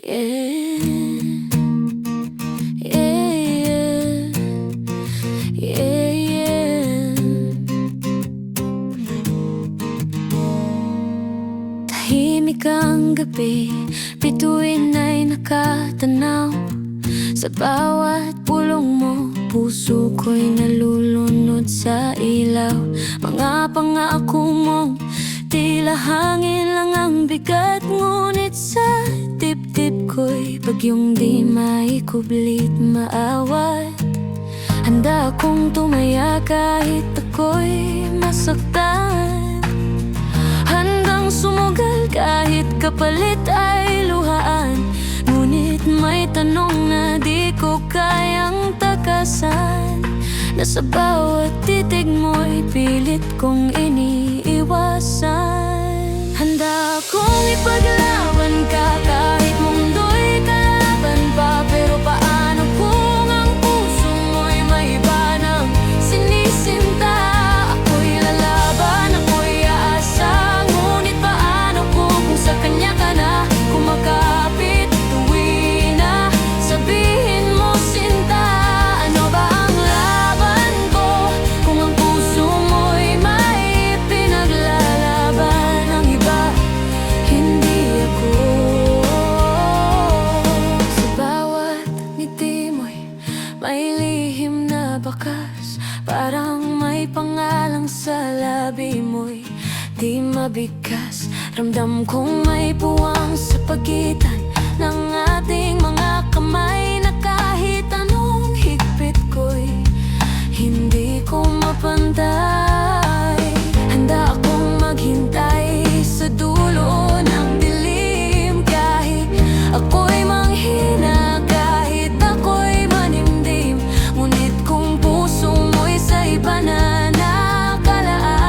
Yeah, yeah, yeah, yeah. Tahimik ang gabi, bituin ay nakatanaw. Sa bawat pulong mo, puso ko'y nalulunod sa ilaw. Mga pangako mong tila hangin lang ang bigat, ngunit sa dibdib ko'y bagyong di maikublit maawat. Handa akong tumaya kahit ako'y masaktan, handang sumugal kahit kapalit ay luhaan. Ngunit may tanong na di ko kayang takasan, na sa bawat titig mo'y pilit kong iniiwasan. Handa akong ipaglaban ka kahit mundo'y kalaban pa. Pero paano kung ang puso mo'y may iba ng sinisinta? Ako'y lalaban, ako'y aasa. Ngunit paano kung sa kanya ka na kumakapit? Tuwi na sabihin mo sinta, ano ba ang laban ko kung ang puso mo'y may pinaglalaban? Ang iba, hindi ako. Sa bawat ngiti mo'y may lihim na bakas, parang may pangalang sa labi mo'y di mabigkas. Ramdam kong may puwang sa pagitan ng ating mga kamay, na kahit anong higpit ko'y hindi ko mapantay. Handa akong maghintay sa dulo ng dilim, kahit ako'y manghina, kahit ako'y manimdim. Ngunit kung puso mo'y sa iba na nakalaan,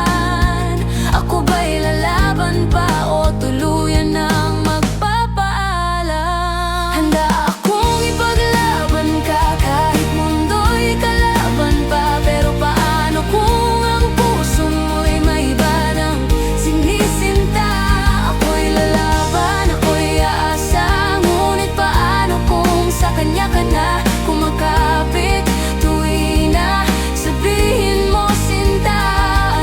ako ba'y lalaban pa o tuluyan ng magpapaalam? Handa akong ipaglaban ka kahit mundo'y kalaban pa. Pero paano kung ang puso mo'y may iba ng sinisinta? Ako'y lalaban, ako'y aasa. Ngunit paano kung sa kanya ka na kumakapit? Tuwi na sabihin mo sinta,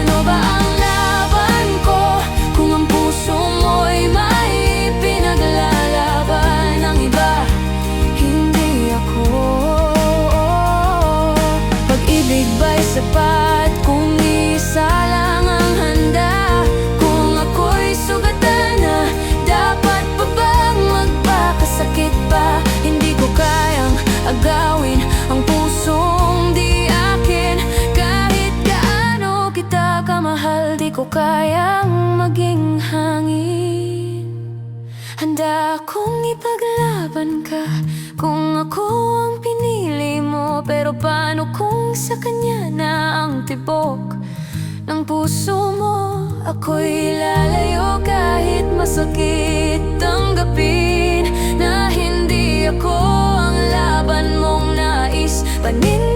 ano ba ang laban ko kung ang puso mo'y may pinaglalaban? Ang iba, hindi ako. Pag-ibig ba'y sapat kung isa lang ang handa? Kung ako'y sugatan na, dapat pa bang magpakasakit pa? Hindi ko kayang agawin ang pusong di akin. Kahit gaano kita kamahal, di ko kayang maging hangin. Handa akong ipaglaban ka kung ako ang pinili mo. Pero paano kung sa kanya na ang tibok ng puso mo? Ako'y lalayo kahit masakit tanggapin na hindi ako ang laban mong nais panin.